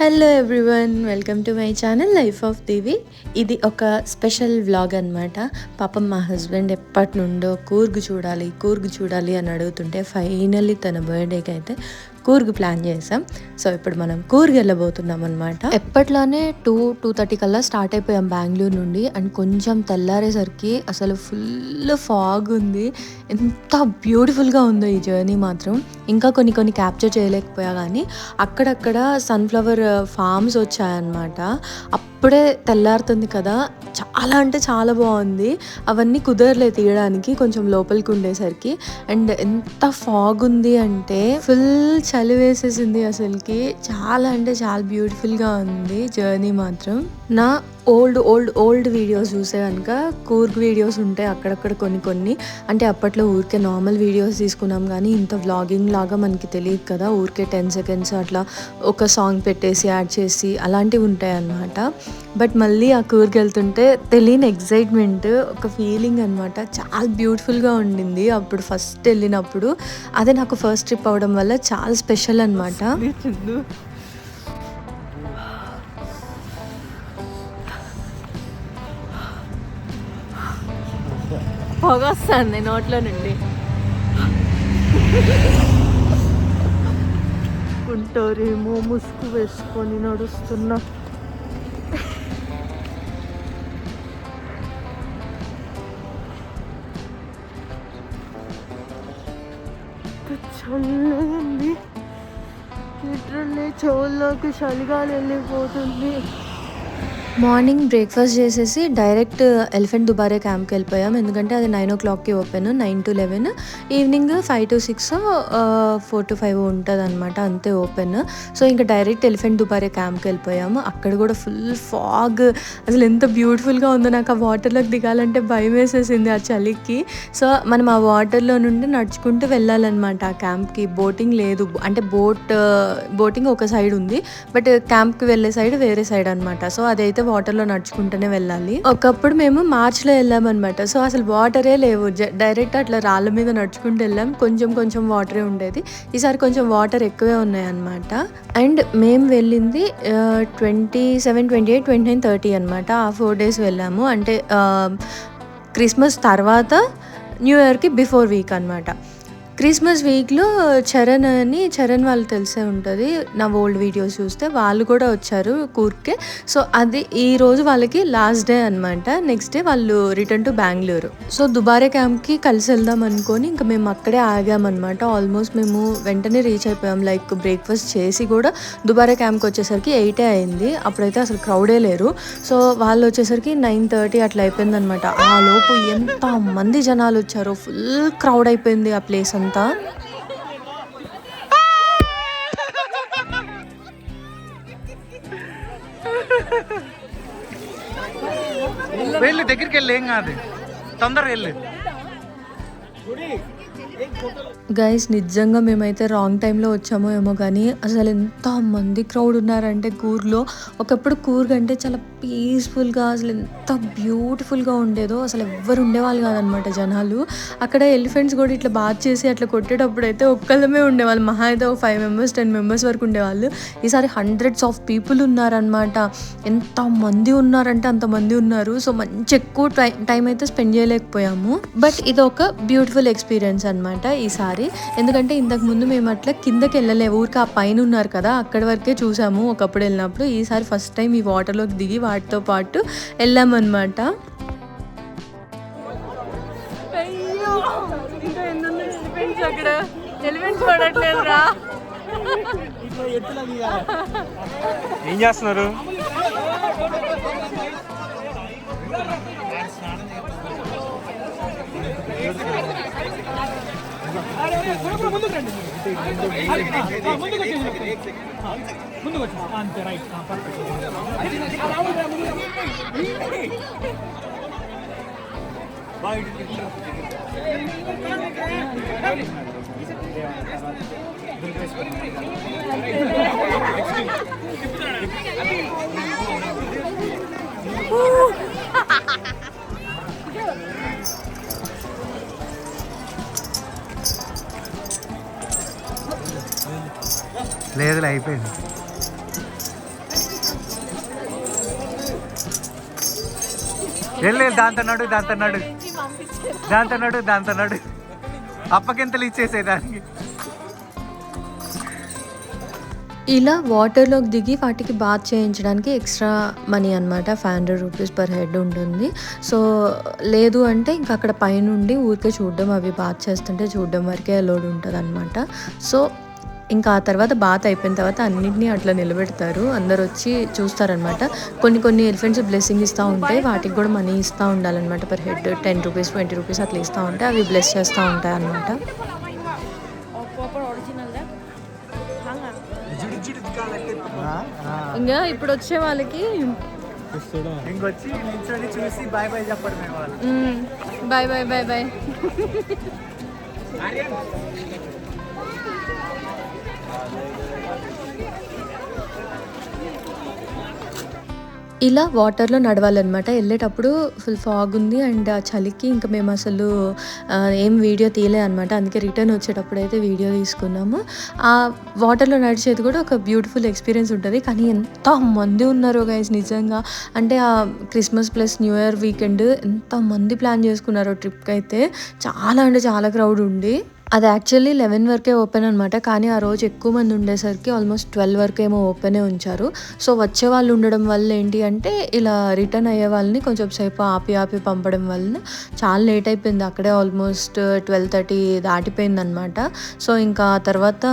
Hello everyone, welcome to my channel life of Divi. ఇది ఒక special vlog అనమాట. పాపం మా హస్బెండ్ ఎప్పటి నుండో కూర్గు చూడాలి అని అడుగుతుంటే ఫైనల్లీ తన బర్త్డేకి అయితే కూర్గు ప్లాన్ చేసాం. సో ఇప్పుడు మనం కూర్గు వెళ్ళబోతున్నాం అనమాట. ఎప్పట్లానే 2:30 కల్లా స్టార్ట్ అయిపోయాం బెంగళూరు నుండి. అండ్ కొంచెం తెల్లారేసరికి అసలు ఫుల్ ఫాగ్ ఉంది. ఎంత బ్యూటిఫుల్గా ఉందో ఈ జర్నీ మాత్రం. ఇంకా కొన్ని క్యాప్చర్ చేయలేకపోయా, కానీ అక్కడక్కడ సన్ఫ్లవర్ ఫార్మ్స్ వచ్చాయన్నమాట. అప్పుడే తెల్లారుతుంది కదా, చాలా అంటే చాలా బాగుంది. అవన్నీ కుదరలే తీయడానికి కొంచెం లోపలికి ఉండేసరికి. అండ్ ఎంత ఫాగ్ ఉంది అంటే ఫుల్ చలి వేసేసింది అసలుకి. చాలా అంటే చాలా బ్యూటిఫుల్గా ఉంది జర్నీ మాత్రం. నా ఓల్డ్ వీడియోస్ చూసే కనుక కూర్గ్ వీడియోస్ ఉంటాయి అక్కడక్కడ కొన్ని. అంటే అప్పట్లో ఊరికే నార్మల్ వీడియోస్ తీసుకున్నాం, కానీ ఇంత వ్లాగింగ్ లాగా మనకి తెలియదు కదా. ఊరికే 10 seconds అట్లా ఒక సాంగ్ పెట్టేసి యాడ్ చేసి అలాంటివి ఉంటాయి అన్నమాట. బట్ మళ్ళీ ఆ కూర్గ్ వెళ్తుంటే తెలియని ఎగ్జైట్మెంట్, ఒక ఫీలింగ్ అనమాట. చాలా బ్యూటిఫుల్గా ఉండింది అప్పుడు ఫస్ట్ వెళ్ళినప్పుడు. అదే నాకు ఫస్ట్ ట్రిప్ అవడం వల్ల చాలా స్పెషల్ అనమాట. పొగ వస్తుంది నోట్లో నుండి. కుంటారేమో ముసుగు వేసుకొని నడుస్తున్నా. చల్లగా లిటరల్లీ చెవుల్లోకి చలిగాలి వెళ్ళిపోతుంది. మార్నింగ్ బ్రేక్ఫాస్ట్ చేసేసి డైరెక్ట్ ఎలిఫెంట్ దుబారే క్యాంప్కి వెళ్ళిపోయాం. ఎందుకంటే అది 9 o'clockకి open, 9 to 11. Evening 5 to 6, 4 to 5 ఉంటుంది అనమాట, అంతే ఓపెన్. సో ఇంకా డైరెక్ట్ ఎలిఫెంట్ దుబారే క్యాంప్కి వెళ్ళిపోయాము. అక్కడ కూడా ఫుల్ ఫాగ్, అసలు ఎంత బ్యూటిఫుల్గా ఉందో. నాకు ఆ వాటర్లోకి దిగాలంటే భయం వేసేసింది ఆ చలికి. సో మనం ఆ వాటర్లో నుండి నడుచుకుంటూ వెళ్ళాలన్నమాట ఆ క్యాంప్కి. బోటింగ్ లేదు, అంటే బోటింగ్ ఒక సైడ్ ఉంది, బట్ క్యాంప్కి వెళ్ళే సైడ్ వేరే సైడ్ అనమాట. సో అదైతే వాటర్లో నడుచుకుంటూనే వెళ్ళాలి. ఒకప్పుడు మేము మార్చ్లో వెళ్ళామన్నమాట. సో అసలు వాటరే లేవు, డైరెక్ట్ అట్లా రాళ్ళ మీద నడుచుకుంటూ వెళ్ళాం. కొంచెం వాటరే ఉండేది. ఈసారి కొంచెం వాటర్ ఎక్కువే ఉన్నాయన్నమాట. అండ్ మేము వెళ్ళింది 27, 28, 29, 30 అనమాట. ఆ 4 days వెళ్ళాము. అంటే క్రిస్మస్ తర్వాత న్యూ ఇయర్కి బిఫోర్ వీక్ అనమాట. క్రిస్మస్ వీక్లో చరణ్ వాళ్ళు తెలిసే ఉంటుంది, నా ఓల్డ్ వీడియోస్ చూస్తే. వాళ్ళు కూడా వచ్చారు కూర్గ్కి. సో అది ఈరోజు వాళ్ళకి లాస్ట్ డే అనమాట. నెక్స్ట్ డే వాళ్ళు రిటర్న్ టు బెంగళూరు. సో దుబారే క్యాంప్కి కలిసి వెళ్దాం అనుకొని ఇంకా మేము అక్కడే ఆగామన్నమాట. ఆల్మోస్ట్ మేము వెంటనే రీచ్ అయిపోయాం. లైక్ బ్రేక్ఫాస్ట్ చేసి కూడా దుబారే క్యాంప్కి వచ్చేసరికి 8 అయింది. అప్పుడైతే అసలు క్రౌడే లేరు. సో వాళ్ళు వచ్చేసరికి 9:30 అట్లా అయిపోయింది అనమాట. ఆ లోపు ఎంత మంది జనాలు వచ్చారో, ఫుల్ క్రౌడ్ అయిపోయింది ఆ ప్లేస్ అంతా. వెళ్ళు, దగ్గరికి వెళ్ళి ఏం కాదు, తొందరగా వెళ్ళు. గైస్ నిజంగా మేమైతే రాంగ్ టైంలో వచ్చామో ఏమో, కానీ అసలు ఎంత మంది క్రౌడ్ ఉన్నారంటే కూర్గ్లో. ఒకప్పుడు కూర్గ్ అంటే చాలా పీస్ఫుల్గా, అసలు ఎంత బ్యూటిఫుల్గా ఉండేదో. అసలు ఎవ్వరు ఉండేవాళ్ళు కాదనమాట జనాలు. అక్కడ ఎలిఫెంట్స్ కూడా ఇట్లా బాత్ చేసి అట్లా కొట్టేటప్పుడు అయితే ఒక్కళ్ళమే ఉండేవాళ్ళు. మహా అయితే ఒక 5 members 10 members వరకు ఉండేవాళ్ళు. ఈసారి hundreds of people ఉన్నారనమాట. ఎంత మంది ఉన్నారంటే అంతమంది ఉన్నారు. సో మంచి ఎక్కువ టైం అయితే స్పెండ్ చేయలేకపోయాము. బట్ ఇది ఒక బ్యూటిఫుల్ ఎక్స్పీరియన్స్ అనమాట ఈసారి. ఎందుకంటే ఇంతకు ముందు మేము అట్లా కిందకి వెళ్ళలేము, ఊరికి ఆ పైన ఉన్నారు కదా అక్కడి వరకే చూసాము ఒకప్పుడు వెళ్ళినప్పుడు. ఈసారి ఫస్ట్ టైం ఈ వాటర్లోకి దిగి వాటితో పాటు వెళ్ళామన్నమాట. ఏం చేస్తున్నారు? అంతే, రైట్, లేదులే అయిపోయింది. వెళ్ళు దాంతో నడు దాంతో నడు అప్పకింతలు ఇచ్చేసేదానికి. ఇలా వాటర్లోకి దిగి వాటికి బాత్ చేయించడానికి ఎక్స్ట్రా మనీ అనమాట, 500 రూపీస్ పర్ హెడ్ ఉంటుంది. సో లేదు అంటే ఇంకా అక్కడ పైనుండి ఊరికే చూడడం, అవి బాత్ చేస్తుంటే చూడడం వరకే అలౌడ్ ఉంటుంది అనమాట. సో ఇంకా ఆ తర్వాత బాత్ అయిపోయిన తర్వాత అన్నింటినీ అట్లా నిలబెడతారు, అందరు వచ్చి చూస్తారనమాట. కొన్ని ఎలిఫెంట్స్ బ్లెస్సింగ్ ఇస్తూ ఉంటాయి, వాటికి కూడా మనీ ఇస్తూ ఉండాలన్నమాట. పర్ హెడ్ 10 రూపీస్ 20 రూపీస్ అట్లా ఇస్తూ ఉంటాయి, అవి బ్లెస్ చేస్తూ ఉంటాయి అనమాట. ఇంకా ఇప్పుడు వచ్చే వాళ్ళకి ఇంకొచ్చి నిల్చొని చూసి బాయ్ బాయ్ చెప్పడమే వాళ్ళు. Bye bye bye bye. ఇలా వాటర్లో నడవాలన్నమాట. వెళ్ళేటప్పుడు ఫుల్ ఫాగ్ ఉంది అండ్ ఆ చలికి ఇంకా మేము అసలు ఏం వీడియో తీయలే అనమాట. అందుకే రిటర్న్ వచ్చేటప్పుడు అయితే వీడియో తీసుకున్నాము. ఆ వాటర్లో నడిచేది కూడా ఒక బ్యూటిఫుల్ ఎక్స్పీరియన్స్ ఉంటుంది. కానీ ఎంత మంది ఉన్నారో గైస్ నిజంగా, అంటే ఆ Christmas plus new year weekend ఎంత మంది ప్లాన్ చేసుకున్నారో ట్రిప్కి అయితే, చాలా అంటే చాలా క్రౌడ్ ఉండి. అది యాక్చువల్లీ 11 వరకే ఓపెన్ అనమాట. కానీ ఆ రోజు ఎక్కువ మంది ఉండేసరికి ఆల్మోస్ట్ 12 వరకు ఏమో ఓపెనే ఉంచారు. సో వచ్చే వాళ్ళు ఉండడం వల్ల ఏంటి అంటే ఇలా రిటర్న్ అయ్యే వాళ్ళని కొంచెం సేపు ఆపి పంపడం వల్ల చాలా లేట్ అయిపోయింది. అక్కడే ఆల్మోస్ట్ 12:30 దాటిపోయింది అనమాట. సో ఇంకా ఆ తర్వాత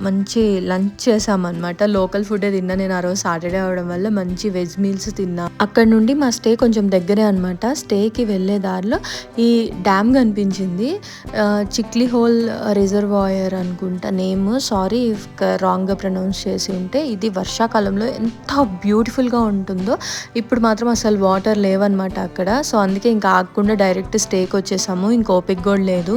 మంచి లంచ్ చేసామన్నమాట. లోకల్ ఫుడే తిన్నా నేను ఆ రోజు, సాటర్డే అవడం వల్ల మంచి వెజ్ మీల్స్ తిన్నా. అక్కడ నుండి మా స్టే కొంచెం దగ్గరే అనమాట. స్టేకి వెళ్ళే దారిలో ఈ డ్యామ్ కనిపించింది, చిక్లీ హోల్ రిజర్వాయర్ అనుకుంటా నేమ్, సారీ ఇఫ్ రాంగ్గా ప్రొనౌన్స్ చేసి ఉంటే. ఇది వర్షాకాలంలో ఎంత బ్యూటిఫుల్గా ఉంటుందో. ఇప్పుడు మాత్రం అసలు వాటర్ లేవన్నమాట అక్కడ. సో అందుకే ఇంకా ఆగకుండా డైరెక్ట్ స్టేకి వచ్చేసాము, ఇంకా ఓపిక కూడా లేదు.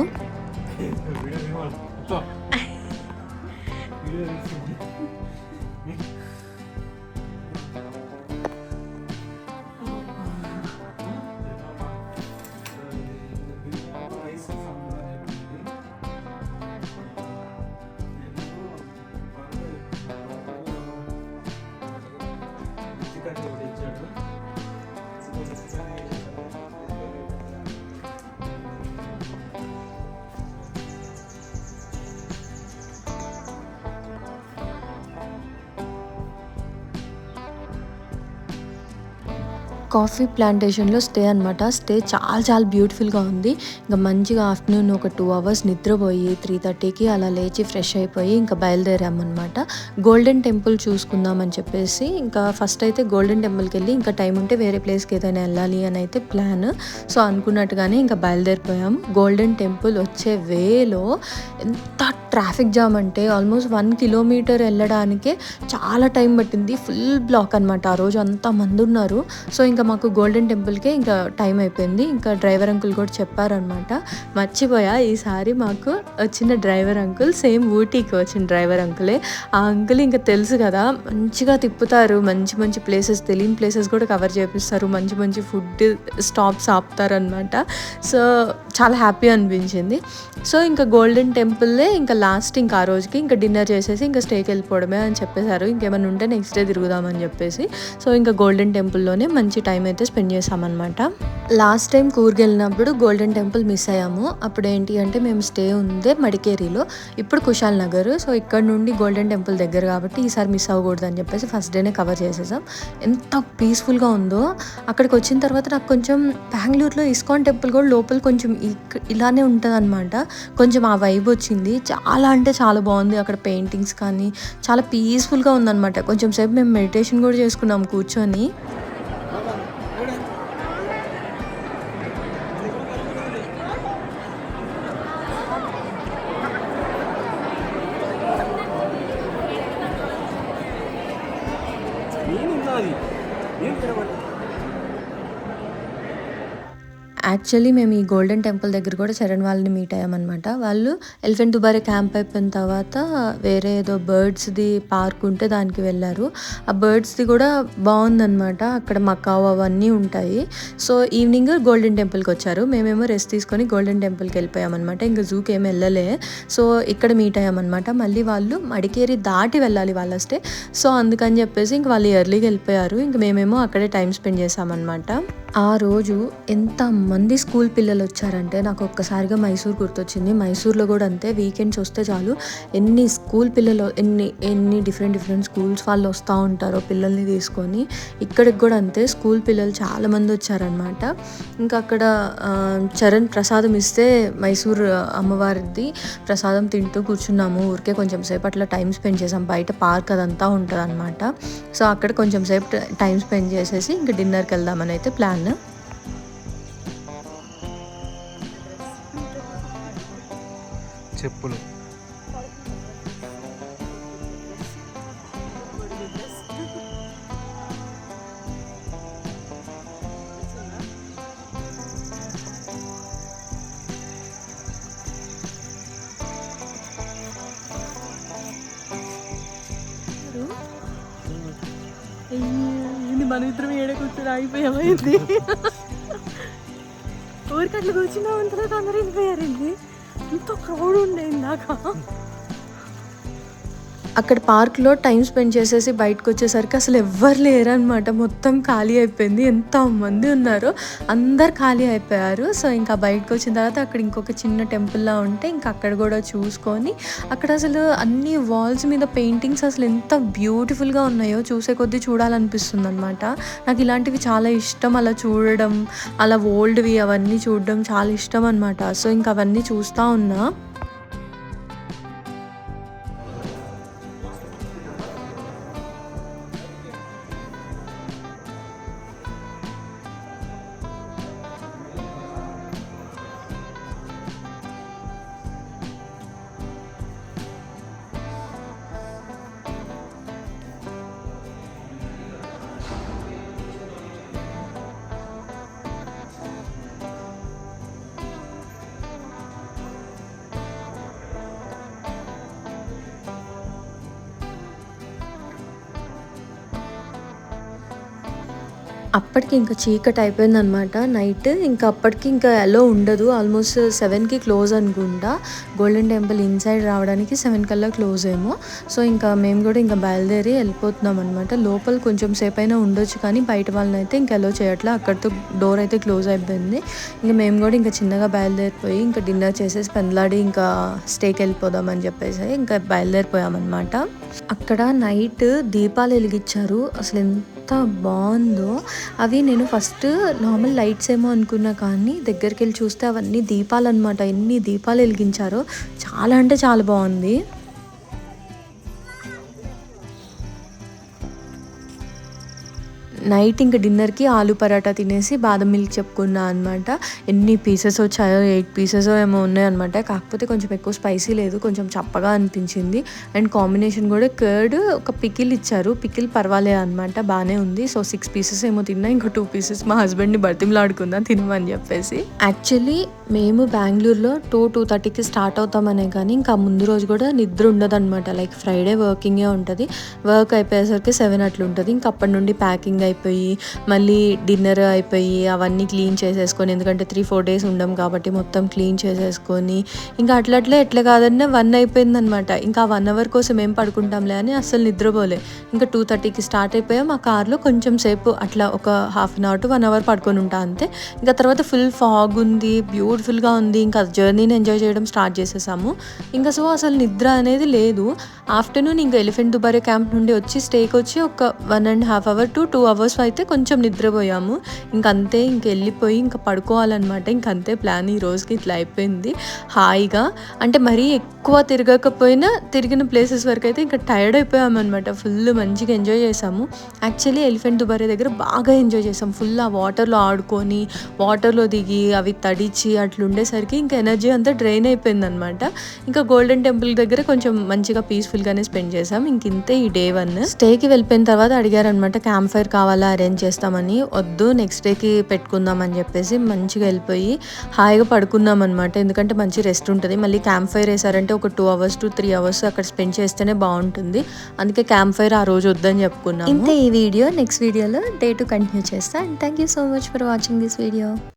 కాఫీ ప్లాంటేషన్లో స్టే అనమాట. స్టే చాలా బ్యూటిఫుల్గా ఉంది. ఇంకా మంచిగా ఆఫ్టర్నూన్ ఒక 2 అవర్స్ నిద్రపోయి 3:30కి అలా లేచి ఫ్రెష్ అయిపోయి ఇంకా బయలుదేరామన్నమాట. గోల్డెన్ టెంపుల్ చూసుకుందామని చెప్పేసి ఇంకా ఫస్ట్ అయితే గోల్డెన్ టెంపుల్కి వెళ్ళి ఇంకా టైం ఉంటే వేరే ప్లేస్కి ఏదైనా వెళ్ళాలి అని అయితే ప్లాన్. సో అనుకున్నట్టుగానే ఇంకా బయలుదేరిపోయాము. గోల్డెన్ టెంపుల్ వచ్చే వేలో ఎంత ట్రాఫిక్ జామ్ అంటే ఆల్మోస్ట్ 1 కిలోమీటర్ వెళ్ళడానికే చాలా టైం పట్టింది. ఫుల్ బ్లాక్ అనమాట. ఆ రోజు అంత మంది ఉన్నారు. సో ఇంకా మాకు గోల్డెన్ టెంపుల్కే ఇంకా టైం అయిపోయింది. ఇంకా డ్రైవర్ అంకుల్ కూడా చెప్పారనమాట, మర్చిపోయా ఈసారి మాకు వచ్చిన డ్రైవర్ అంకుల్ సేమ్ ఊటీకి వచ్చిన డ్రైవర్ అంకులే. ఆ అంకుల్ ఇంకా తెలుసు కదా, మంచిగా తిప్పుతారు, మంచి ప్లేసెస్, తెలియని ప్లేసెస్ కూడా కవర్ చేపిస్తారు, మంచి ఫుడ్ స్టాప్స్ ఆపుతారనమాట. సో చాలా హ్యాపీ అనిపించింది. సో ఇంకా గోల్డెన్ టెంపుల్లే ఇంకా లాస్ట్, ఇంకా ఆ రోజుకి ఇంకా డిన్నర్ చేసేసి ఇంకా స్టేకి వెళ్ళిపోవడమే అని చెప్పేశారు. ఇంకేమైనా ఉంటే నెక్స్ట్ డే తిరుగుదామని చెప్పేసి. సో ఇంకా గోల్డెన్ టెంపుల్లోనే మంచి టైం అయితే స్పెండ్ చేసామన్నమాట. లాస్ట్ టైం కూర్గ్ వెళ్ళినప్పుడు గోల్డెన్ టెంపుల్ మిస్ అయ్యాము. అప్పుడు ఏంటి అంటే మేము స్టే ఉందే మడికేరిలో, ఇప్పుడు కుశాల్ నగర్. సో ఇక్కడ నుండి గోల్డెన్ టెంపుల్ దగ్గర కాబట్టి ఈసారి మిస్ అవ్వకూడదు అని చెప్పేసి ఫస్ట్ డేనే కవర్ చేసేసాం. ఎంత పీస్ఫుల్గా ఉందో. అక్కడికి వచ్చిన తర్వాత నాకు కొంచెం బెంగళూరులో ఇస్కాన్ టెంపుల్ కూడా లోపల కొంచెం ఇలానే ఉంటుంది అనమాట. కొంచెం ఆ వైబ్ వచ్చింది. చాలా అంటే చాలా బాగుంది. అక్కడ పెయింటింగ్స్ కానీ చాలా పీస్ఫుల్గా ఉందన్నమాట. కొంచెం సేపు మేము మెడిటేషన్ కూడా చేసుకున్నాం కూర్చొని. యాక్చువల్లీ మేము ఈ గోల్డెన్ టెంపుల్ దగ్గర కూడా చరణ్ వాళ్ళని మీట్ అయ్యామన్నమాట. వాళ్ళు ఎలిఫెంట్ దుబారే క్యాంప్ అయిపోయిన తర్వాత వేరే ఏదో బర్డ్స్ది పార్క్ ఉంటే దానికి వెళ్ళారు. ఆ బర్డ్స్ది కూడా బాగుందన్నమాట. అక్కడ మకావ్ అవన్నీ ఉంటాయి. సో ఈవినింగ్ గోల్డెన్ టెంపుల్కి వచ్చారు. మేమేమో రెస్ట్ తీసుకొని గోల్డెన్ టెంపుల్కి వెళ్ళిపోయామన్నమాట. ఇంకా జూకి ఏమి వెళ్ళలే. సో ఇక్కడ మీట్ అయ్యామన్నమాట. మళ్ళీ వాళ్ళు మడికేరి దాటి వెళ్ళాలి వాళ్ళ స్టే. సో అందుకని చెప్పేసి ఇంక వాళ్ళు ఎర్లీగా వెళ్ళిపోయారు. ఇంక మేమేమో అక్కడే టైం స్పెండ్ చేసామన్నమాట. ఆ రోజు ఎంతమంది స్కూల్ పిల్లలు వచ్చారంటే నాకు ఒక్కసారిగా మైసూర్ గుర్తొచ్చింది. మైసూర్లో కూడా అంతే, వీకెండ్స్ వస్తే చాలు ఎన్ని స్కూల్ పిల్లలు ఎన్ని డిఫరెంట్ స్కూల్స్ వాళ్ళు వస్తూ ఉంటారో పిల్లల్ని తీసుకొని. ఇక్కడికి కూడా అంతే, స్కూల్ పిల్లలు చాలామంది వచ్చారనమాట. ఇంకా అక్కడ చరణ్ ప్రసాదం ఇస్తే మైసూర్ అమ్మవారిది ప్రసాదం తింటూ కూర్చున్నాము. ఊరికే కొంచెం సేపు అట్లా టైం స్పెండ్ చేసాం. బయట పార్క్ అదంతా ఉంటుంది అనమాట. సో అక్కడ కొంచెం సేపు టైం స్పెండ్ చేసేసి ఇంకా డిన్నర్కి వెళ్దామని అయితే ప్లాన్. చెప్పులు మన ఇద్దరం ఏడ కూర్చొని అయిపోయామైంది. ఊరికి అట్లా కూర్చున్నా అంతలో అందరూ వెళ్ళిపోయారండి. ఎంతో క్రౌడ్ ఉండే ఇందాక. అక్కడ పార్క్లో టైం స్పెండ్ చేసేసి బయటకు వచ్చేసరికి అసలు ఎవ్వరు లేరనమాట. మొత్తం ఖాళీ అయిపోయింది. ఎంతమంది ఉన్నారో అందరు ఖాళీ అయిపోయారు. సో ఇంకా బయటకు వచ్చిన తర్వాత అక్కడ ఇంకొక చిన్న టెంపుల్లా ఉంటే ఇంకా అక్కడ కూడా చూసుకొని, అక్కడ అసలు అన్ని వాల్స్ మీద పెయింటింగ్స్ అసలు ఎంత బ్యూటిఫుల్గా ఉన్నాయో చూసే కొద్దీ చూడాలనిపిస్తుంది అనమాట. నాకు ఇలాంటివి చాలా ఇష్టం, అలా చూడడం, అలా ఓల్డ్వి అవన్నీ చూడడం చాలా ఇష్టం అనమాట. సో ఇంకా అవన్నీ చూస్తూ ఉన్నా. అప్పటికి ఇంకా చీకటి అయిపోయిందనమాట నైట్. ఇంకా అప్పటికి ఇంకా ఎలో ఉండదు. ఆల్మోస్ట్ 7కి క్లోజ్ అనుకుంటా. గోల్డెన్ టెంపుల్ ఇన్సైడ్ రావడానికి 7 కల్లా క్లోజ్ ఏమో. సో ఇంకా మేము కూడా ఇంకా బయలుదేరి వెళ్ళిపోతున్నాం అనమాట. లోపల కొంచెం సేపు అయినా ఉండొచ్చు కానీ బయట వాళ్ళని అయితే ఇంకా ఎలో చేయట్లే. అక్కడితో డోర్ అయితే క్లోజ్ అయిపోయింది. ఇంకా మేము కూడా ఇంకా చిన్నగా బయలుదేరిపోయి ఇంకా డిన్నర్ చేసేసి పెందలాడి ఇంకా స్టేకి వెళ్ళిపోదామని చెప్పేసి ఇంకా బయలుదేరిపోయామన్నమాట. అక్కడ నైట్ దీపాలు వెలిగించారు. అసలు ఎంత బాగుందో. అవి నేను ఫస్ట్ నార్మల్ లైట్స్ ఏమో అనుకున్నా కానీ దగ్గరికి వెళ్ళి చూస్తే అవన్నీ దీపాలు అనమాట. ఎన్ని దీపాలు వెలిగించారో, చాలా అంటే చాలా బాగుంది. నైట్ ఇంకా డిన్నర్కి ఆలు పరాటా తినేసి బాదం మిల్క్ చెప్పుకున్నా అనమాట. ఎన్ని పీసెస్ వచ్చాయో, 8 పీసెస్ ఏమో ఉన్నాయన్నమాట. కాకపోతే కొంచెం ఎక్కువ స్పైసీ లేదు, కొంచెం చప్పగా అనిపించింది. అండ్ కాంబినేషన్ కూడా కర్డ్ ఒక పికిల్ ఇచ్చారు. పికిల్ పర్వాలేదు అనమాట, బాగానే ఉంది. సో 6 పీసెస్ ఏమో తిన్నా. ఇంకా 2 పీసెస్ మా హస్బెండ్ని బతిమలాడుకుందా తినమని చెప్పేసి. యాక్చువల్లీ మేము బెంగళూరులో 2:30కి స్టార్ట్ అవుతామనే కానీ ఇంకా ముందు రోజు కూడా నిద్ర ఉండదు అనమాట. లైక్ ఫ్రైడే వర్కింగే ఉంటుంది. వర్క్ అయిపోయేసరికి 7 అట్లా ఉంటుంది. ఇంకా అప్పటి నుండి ప్యాకింగ్ అయిపోయి మళ్ళీ డిన్నర్ అయిపోయి అవన్నీ క్లీన్ చేసేసుకొని, ఎందుకంటే 3-4 డేస్ ఉండం కాబట్టి మొత్తం క్లీన్ చేసేసుకొని ఇంకా అట్లట్లే ఎట్లా కాదన్నా 1 అయిపోయిందనమాట. ఇంకా 1 అవర్ కోసం ఏం పడుకుంటాంలే అని అస్సలు నిద్రపోలే. ఇంకా 2:30కి స్టార్ట్ అయిపోయాం. మా కార్లో కొంచెం సేపు అట్లా ఒక ½ అన్ అవర్ to 1 అవర్ పడుకొని ఉంటా అంతే. ఇంకా తర్వాత ఫుల్ ఫాగ్ ఉంది, బ్యూటిఫుల్గా ఉంది. ఇంకా జర్నీని ఎంజాయ్ చేయడం స్టార్ట్ చేసేసాము. ఇంకా సో అసలు నిద్ర అనేది లేదు. ఆఫ్టర్నూన్ ఇంకా ఎలిఫెంట్ దుబారే క్యాంప్ నుండి వచ్చి స్టేకి వచ్చి ఒక 1.5 hour to 2 hours అయితే కొంచెం నిద్రపోయాము. ఇంకంతే, ఇంక వెళ్ళిపోయి ఇంకా పడుకోవాలన్నమాట. ఇంకంతే ప్లాన్ ఈ రోజుకి ఇట్లా అయిపోయింది. హాయిగా అంటే మరీ ఎక్కువ తిరగకపోయినా తిరిగిన ప్లేసెస్ వరకు అయితే ఇంకా టైర్డ్ అయిపోయామన్నమాట. ఫుల్ మంచిగా ఎంజాయ్ చేసాము. యాక్చువల్లీ ఎలిఫెంట్ దుబారే దగ్గర బాగా ఎంజాయ్ చేసాం. ఫుల్ ఆ వాటర్లో ఆడుకొని, వాటర్లో దిగి అవి తడిచి అట్లా ఉండేసరికి ఇంకా ఎనర్జీ అంతా డ్రైన్ అయిపోయిందనమాట. ఇంకా గోల్డెన్ టెంపుల్ దగ్గర కొంచెం మంచిగా పీస్ఫుల్గానే స్పెండ్ చేసాం. ఇంతే ఈ డే 1. స్టేకి వెళ్ళిపోయిన తర్వాత అడిగారనమాట క్యాంప్ ఫైర్ కావాలా అరేంజ్ చేస్తామని. వద్దు, నెక్స్ట్ డేకి పెట్టుకుందాం అని చెప్పేసి మంచిగా వెళ్ళిపోయి హాయిగా పడుకున్నాం అనమాట. ఎందుకంటే మంచి రెస్ట్ ఉంటుంది. మళ్ళీ క్యాంప్ ఫైర్ వేసారంటే ఒక 2 hours to 3 hours అక్కడ స్పెండ్ చేస్తేనే బాగుంటుంది. అందుకే క్యాంప్ ఫైర్ ఆ రోజు వద్దని చెప్పుకున్నాం. ఇంతే ఈ వీడియో. నెక్స్ట్ వీడియోలో డే 2 కంటిన్యూ చేస్తా. And thank you so much for watching this video.